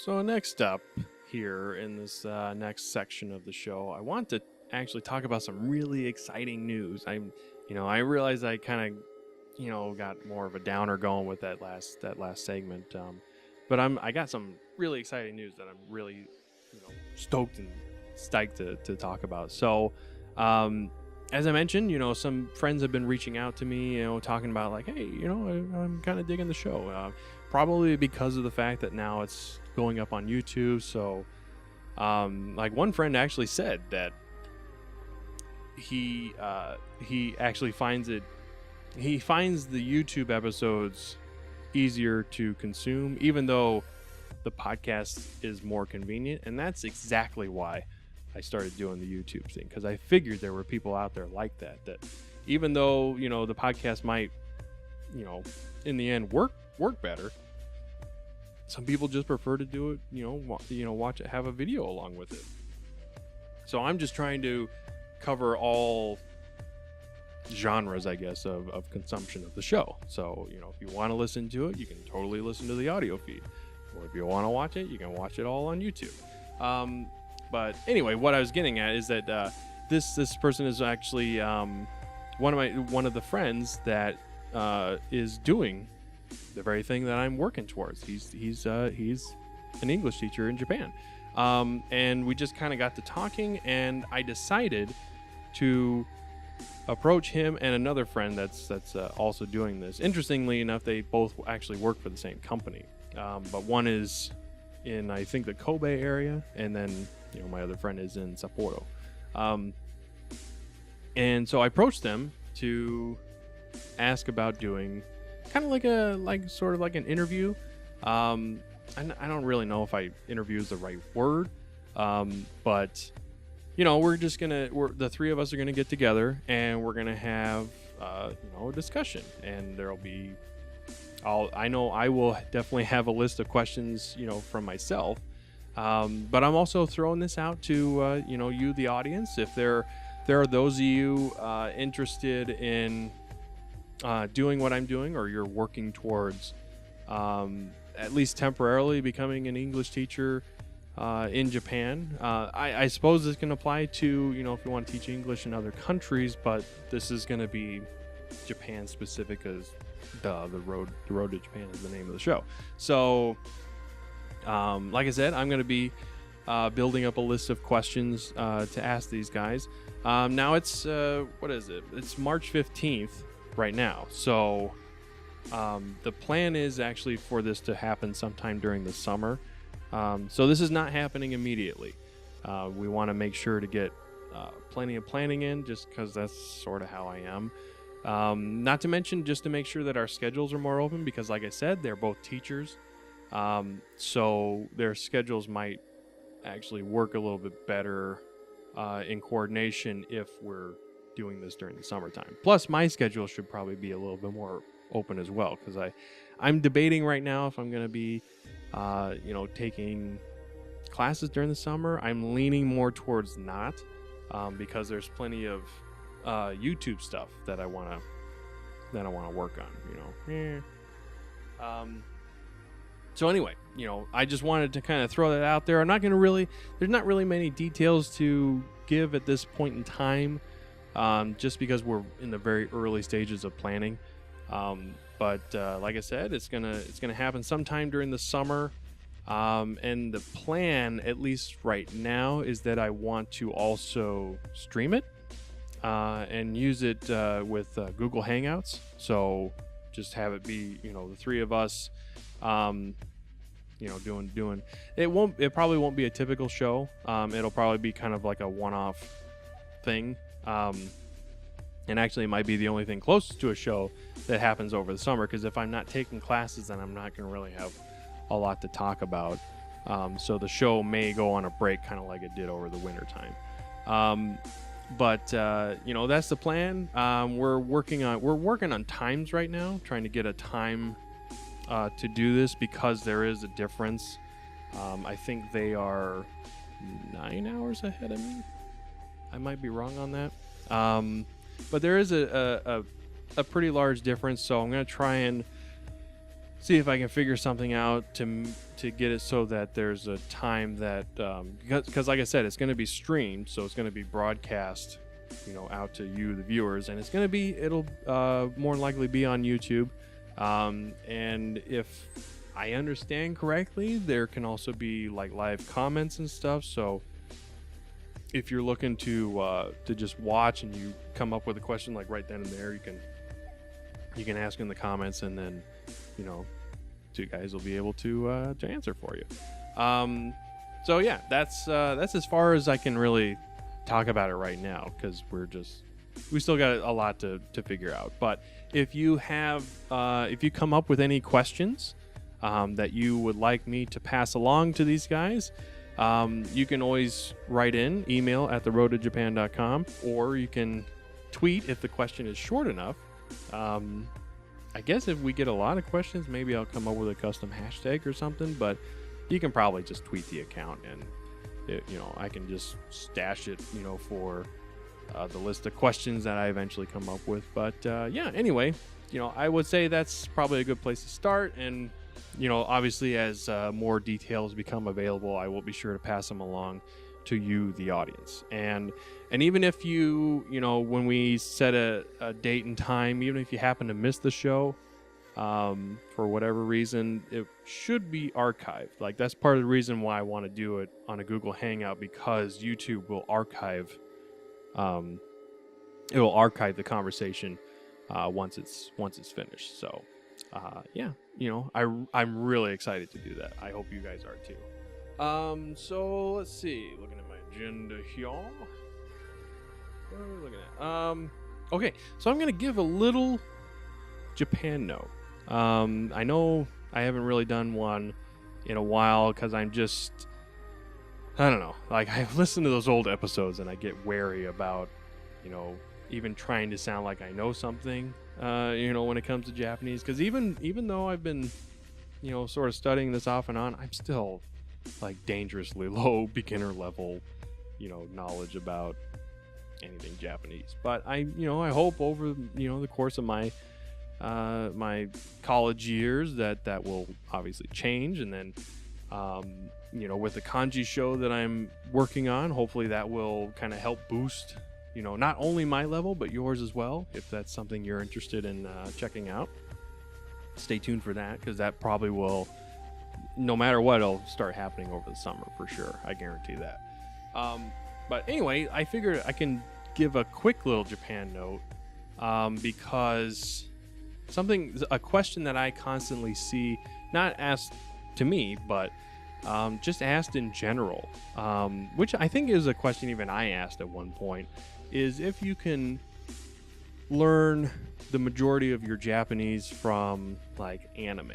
So next up here in this next section of the show, I want to actually talk about some really exciting news. I realize I kind of, got more of a downer going with that last segment. But I got some really exciting news that I'm really, stoked and stoked to talk about. So, as I mentioned, some friends have been reaching out to me, talking about like, hey, I'm kind of digging the show. Probably because of the fact that now it's going up on YouTube. So, like one friend actually said that he actually finds the YouTube episodes easier to consume, even though the podcast is more convenient. And that's exactly why I started doing the YouTube thing, because I figured there were people out there like that even though, the podcast might, in the end work better, some people just prefer to do it, watch it, have a video along with it. So I'm just trying to cover all genres, I guess, of consumption of the show. So, if you want to listen to it, you can totally listen to the audio feed. Or if you want to watch it, you can watch it all on YouTube. But anyway, what I was getting at is that this person is actually one of the friends that is doing the very thing that I'm working towards. He's an English teacher in Japan, and we just kind of got to talking, and I decided to approach him and another friend that's also doing this. Interestingly enough, they both actually work for the same company, but one is in, I think, the Kobe area, and then my other friend is in Sapporo. And so I approached them to ask about doing kind of sort of like an interview. I don't really know if interview is the right word, but the three of us are gonna get together and we're gonna have a discussion, and there'll be I will definitely have a list of questions from myself, but I'm also throwing this out to you, the audience. If there are those of you interested in doing what I'm doing, or you're working towards at least temporarily becoming an English teacher in Japan. I suppose this can apply to, if you want to teach English in other countries, but this is going to be Japan specific, because the road to Japan is the name of the show. So, like I said, I'm going to be building up a list of questions to ask these guys. Now it's, what is it? It's March 15th right now. So the plan is actually for this to happen sometime during the summer. So this is not happening immediately. We want to make sure to get plenty of planning in, just because that's sort of how I am. Not to mention, just to make sure that our schedules are more open, because like I said, they're both teachers. So their schedules might actually work a little bit better in coordination if we're doing this during the summertime. Plus, my schedule should probably be a little bit more open as well, because I'm debating right now if I'm going to be taking classes during the summer. I'm leaning more towards not, because there's plenty of YouTube stuff that I want to work on. So anyway, I just wanted to kind of throw that out there. There's not really many details to give at this point in time, just because we're in the very early stages of planning. But like I said, it's gonna happen sometime during the summer. And the plan, at least right now, is that I want to also stream it and use it with Google Hangouts. So just have it be, the three of us, doing. It probably won't be a typical show. It'll probably be kind of like a one-off thing. And actually, it might be the only thing closest to a show that happens over the summer, because if I'm not taking classes, then I'm not going to really have a lot to talk about. So the show may go on a break, kind of like it did over the winter time. But that's the plan. We're working on times right now, trying to get a time to do this, because there is a difference. I think they are 9 hours ahead of me. I might be wrong on that. But there is a pretty large difference, so I'm going to try and see if I can figure something out to get it so that there's a time that because like I said, it's going to be streamed, so it's going to be broadcast, out to you, the viewers, and it'll more than likely be on YouTube. And if I understand correctly, there can also be like live comments and stuff. So if you're looking to just watch and you come up with a question like right then and there, you can ask in the comments, and then two guys will be able to answer for you. So yeah, that's as far as I can really talk about it right now, because we still got a lot to figure out. But if you come up with any questions that you would like me to pass along to these guys, you can always write in, email at theroadtojapan.com, or you can tweet if the question is short enough. I guess if we get a lot of questions, maybe I'll come up with a custom hashtag or something, but you can probably just tweet the account, and I can just stash it, for the list of questions that I eventually come up with. But yeah, anyway, I would say that's probably a good place to start. And obviously, as more details become available, I will be sure to pass them along to you, the audience. And even if when we set a date and time, even if you happen to miss the show for whatever reason, it should be archived. Like, that's part of the reason why I want to do it on a Google Hangout, because YouTube will archive the conversation once it's finished. So yeah, I'm really excited to do that. I hope you guys are too. So let's see, looking at my agenda here. What are we looking at? Okay, so I'm gonna give a little Japan note. I know I haven't really done one in a while, because I don't know, like, I've listened to those old episodes and I get wary about, even trying to sound like I know something, when it comes to Japanese, because even though I've been, sort of studying this off and on, I'm still like dangerously low beginner level, knowledge about anything Japanese. But I hope over, the course of my my college years that will obviously change. And then, with the kanji show that I'm working on, hopefully that will kind of help boost, not only my level, but yours as well, if that's something you're interested in checking out. Stay tuned for that, because that probably will, no matter what, it'll start happening over the summer for sure. I guarantee that. But anyway, I figured I can give a quick little Japan note, because a question that I constantly see, not asked to me, but just asked in general, which I think is a question even I asked at one point, is if you can learn the majority of your Japanese from like anime.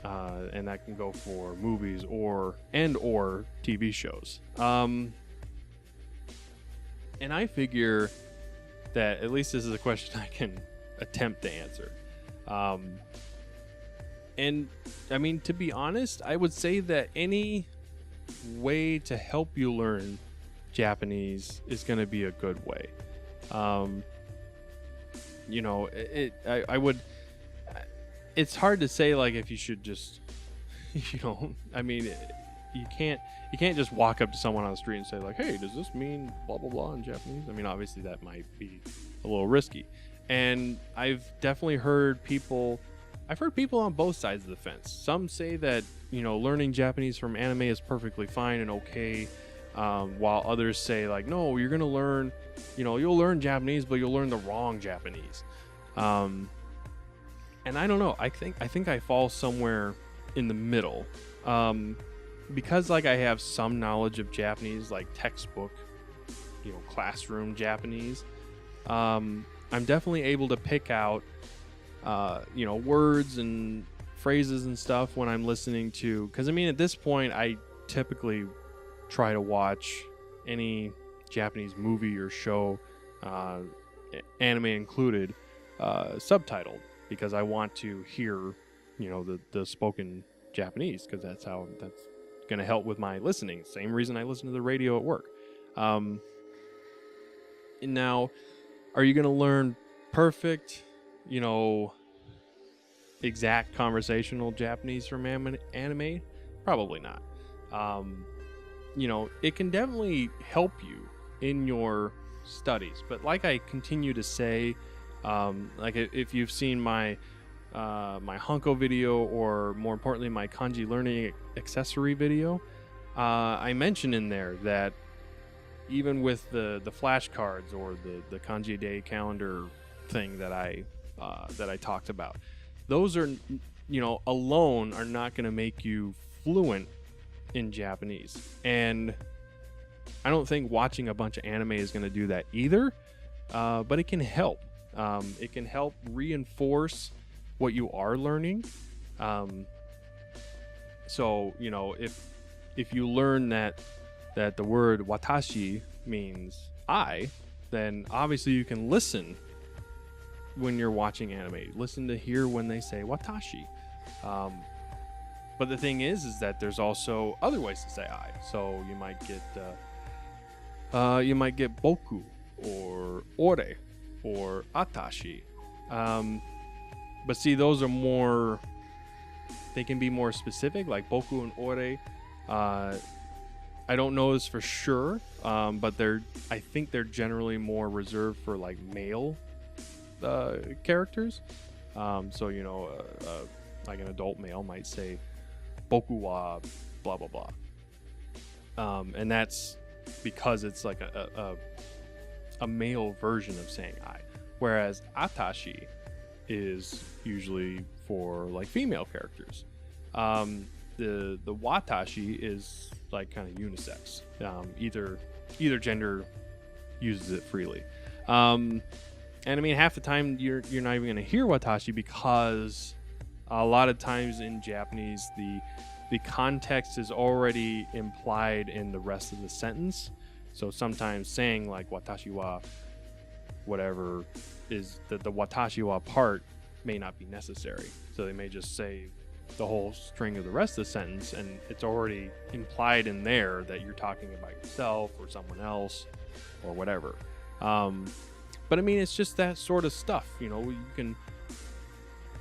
And that can go for movies or TV shows. And I figure that at least this is a question I can attempt to answer. And I mean, to be honest, I would say that any way to help you learn Japanese is going to be a good way. I would. It's hard to say, like, if you should just, I mean, you can't just walk up to someone on the street and say, like, hey, does this mean blah blah blah in Japanese? I mean, obviously that might be a little risky. And I've definitely heard people on both sides of the fence. Some say that, learning Japanese from anime is perfectly fine and okay, while others say, like, no, you're going to learn, you'll learn Japanese, but you'll learn the wrong Japanese. And I don't know, I think I fall somewhere in the middle, because, like, I have some knowledge of Japanese, like textbook, classroom Japanese. I'm definitely able to pick out, words and phrases and stuff when I'm listening to, because I mean, at this point, I typically try to watch any Japanese movie or show, anime included, subtitled, because I want to hear, the spoken Japanese, because that's going to help with my listening. Same reason I listen to the radio at work. Now, are you going to learn perfect, exact conversational Japanese from anime? Probably not. It can definitely help you in your studies. But like I continue to say, like if you've seen my Hanko video, or more importantly my kanji learning accessory video, I mentioned in there that even with the flashcards or the kanji day calendar thing that I talked about, those are, alone are not going to make you fluent in Japanese. And I don't think watching a bunch of anime is going to do that either, but it can help. It can help reinforce what you are learning. So if you learn that the word watashi means I, then obviously you can listen when you're watching anime. Listen to hear when they say watashi. But the thing is that there's also other ways to say I. So you might get boku or ore or atashi. But see, those are more, they can be more specific, like boku and ore. I don't know this for sure, but I think they're generally more reserved for like male characters. So like an adult male might say boku wa blah blah blah, and that's because it's like a male version of saying I, whereas atashi is usually for like female characters. The watashi is like kind of unisex. Either gender uses it freely. And I mean, half the time you're not even going to hear watashi, because a lot of times in Japanese the context is already implied in the rest of the sentence. So sometimes saying like watashi wa whatever is the watashi wa part may not be necessary. So they may just say the whole string of the rest of the sentence, and it's already implied in there that you're talking about yourself or someone else or whatever. But I mean, it's just that sort of stuff, you can,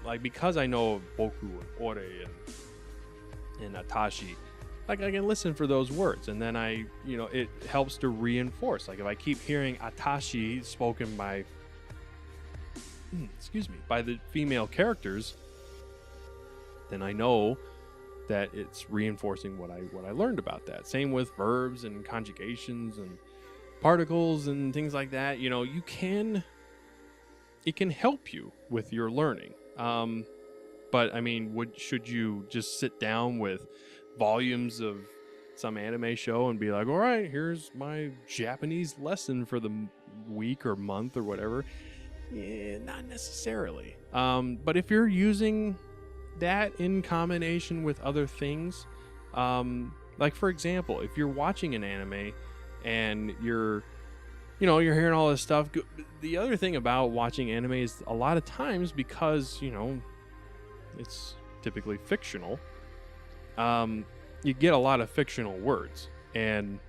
like, because I know boku and ore and atashi, like I can listen for those words, and then it helps to reinforce. Like if I keep hearing atashi spoken by the female characters, then I know that it's reinforcing what I learned about that. Same with verbs and conjugations and particles and things like that. It can help you with your learning. But I mean, should you just sit down with volumes of some anime show and be like, all right, here's my Japanese lesson for the week or month or whatever? Not necessarily. But if you're using that in combination with other things, like for example, if you're watching an anime and you're hearing all this stuff, the other thing about watching anime is a lot of times, because it's typically fictional, you get a lot of fictional words, and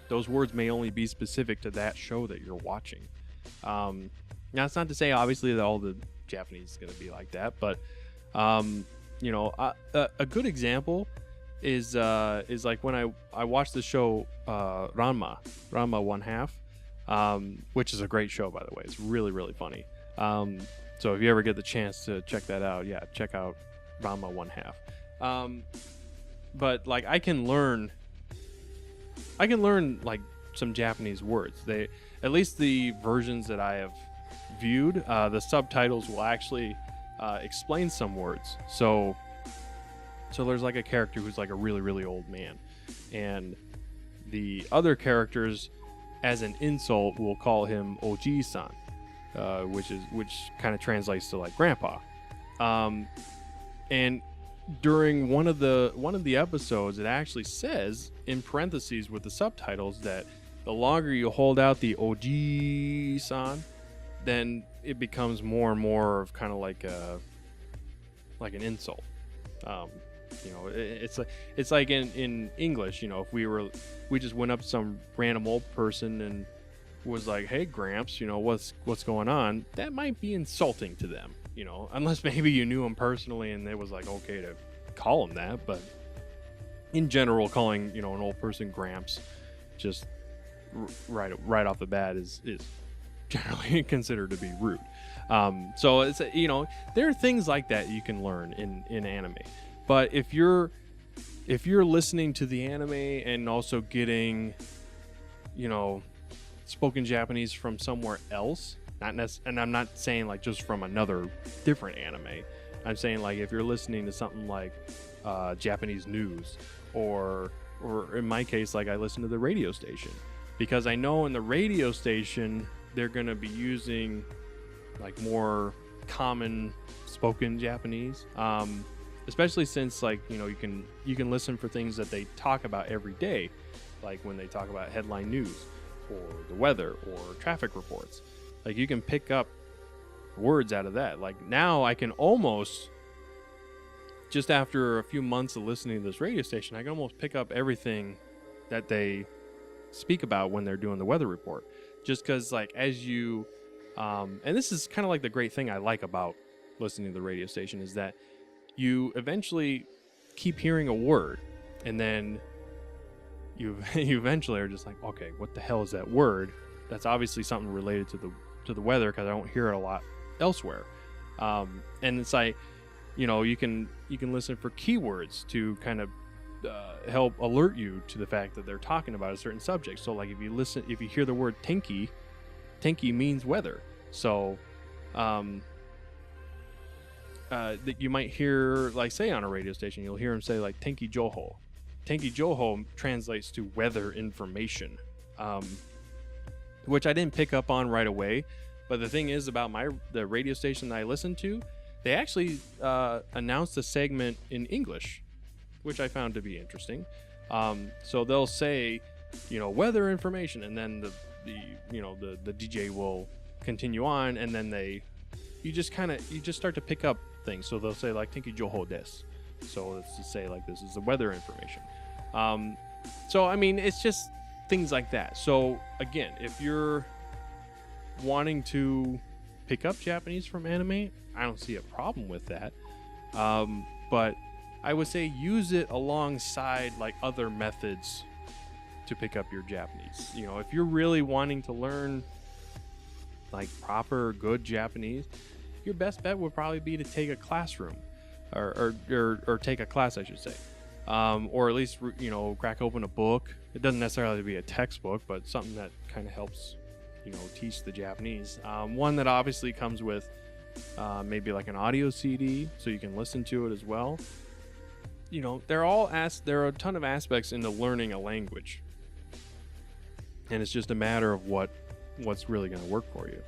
those words may only be specific to that show that you're watching. Now it's not to say obviously that all the Japanese is going to be like that, but a good example is like when I watched the show Ranma 1/2, which is a great show, by the way. It's really, really funny. So if you ever get the chance to check that out, check out Ranma 1/2. But like I can learn like some Japanese words. At least the versions that I have viewed, the subtitles will actually explain some words. So there's like a character who's like a really, really old man, and the other characters, as an insult, will call him Oji-san, which kind of translates to like grandpa. And during one of the episodes, it actually says in parentheses with the subtitles that the longer you hold out the Oji-san, then it becomes more and more of kind of like an insult. It's like in English, if we just went up to some random old person and was like, "Hey, Gramps, what's going on?" That might be insulting to them. unless maybe you knew him personally and it was like okay to call him that. But in general, calling an old person Gramps just right off the bat is generally considered to be rude. So it's there are things like that you can learn in anime. But if you're listening to the anime and also getting spoken Japanese from somewhere else, and I'm not saying like just from another different anime. I'm saying like if you're listening to something like Japanese news, or in my case, like I listen to the radio station, because I know in the radio station they're gonna be using like more common spoken Japanese, especially since like you can listen for things that they talk about every day, like when they talk about headline news or the weather or traffic reports. Like you can pick up words out of that. Like now I can almost, just after a few months of listening to this radio station, I can almost pick up everything that they speak about when they're doing the weather report. Just because like as you and this is kind of like the great thing I like about listening to the radio station, is that you eventually keep hearing a word, and then you eventually are just like, okay, what the hell is that word? That's obviously something related to the weather, because I don't hear it a lot elsewhere. And it's like, you can listen for keywords to kind of help alert you to the fact that they're talking about a certain subject. So like if you hear the word tenki means weather. So that you might hear, like say on a radio station, you'll hear them say like tenki joho. Tenki joho translates to weather information, which I didn't pick up on right away. But the thing is about the radio station that I listen to, they actually announced a segment in English, which I found to be interesting. So they'll say, weather information, and then the DJ will continue on, and then you just start to pick up things. So they'll say like tenki joho desu. So it's to say like this is the weather information. So I mean, it's just things like that. So again, if you're wanting to pick up Japanese from anime, I don't see a problem with that. But I would say use it alongside like other methods to pick up your Japanese. If you're really wanting to learn like proper good Japanese, your best bet would probably be to take a classroom or take a class, I should say. Or at least, crack open a book. It doesn't necessarily be a textbook, but something that kind of helps, teach the Japanese. One that obviously comes with maybe like an audio CD, so you can listen to it as well. There are a ton of aspects into learning a language, and it's just a matter of what's really going to work for you.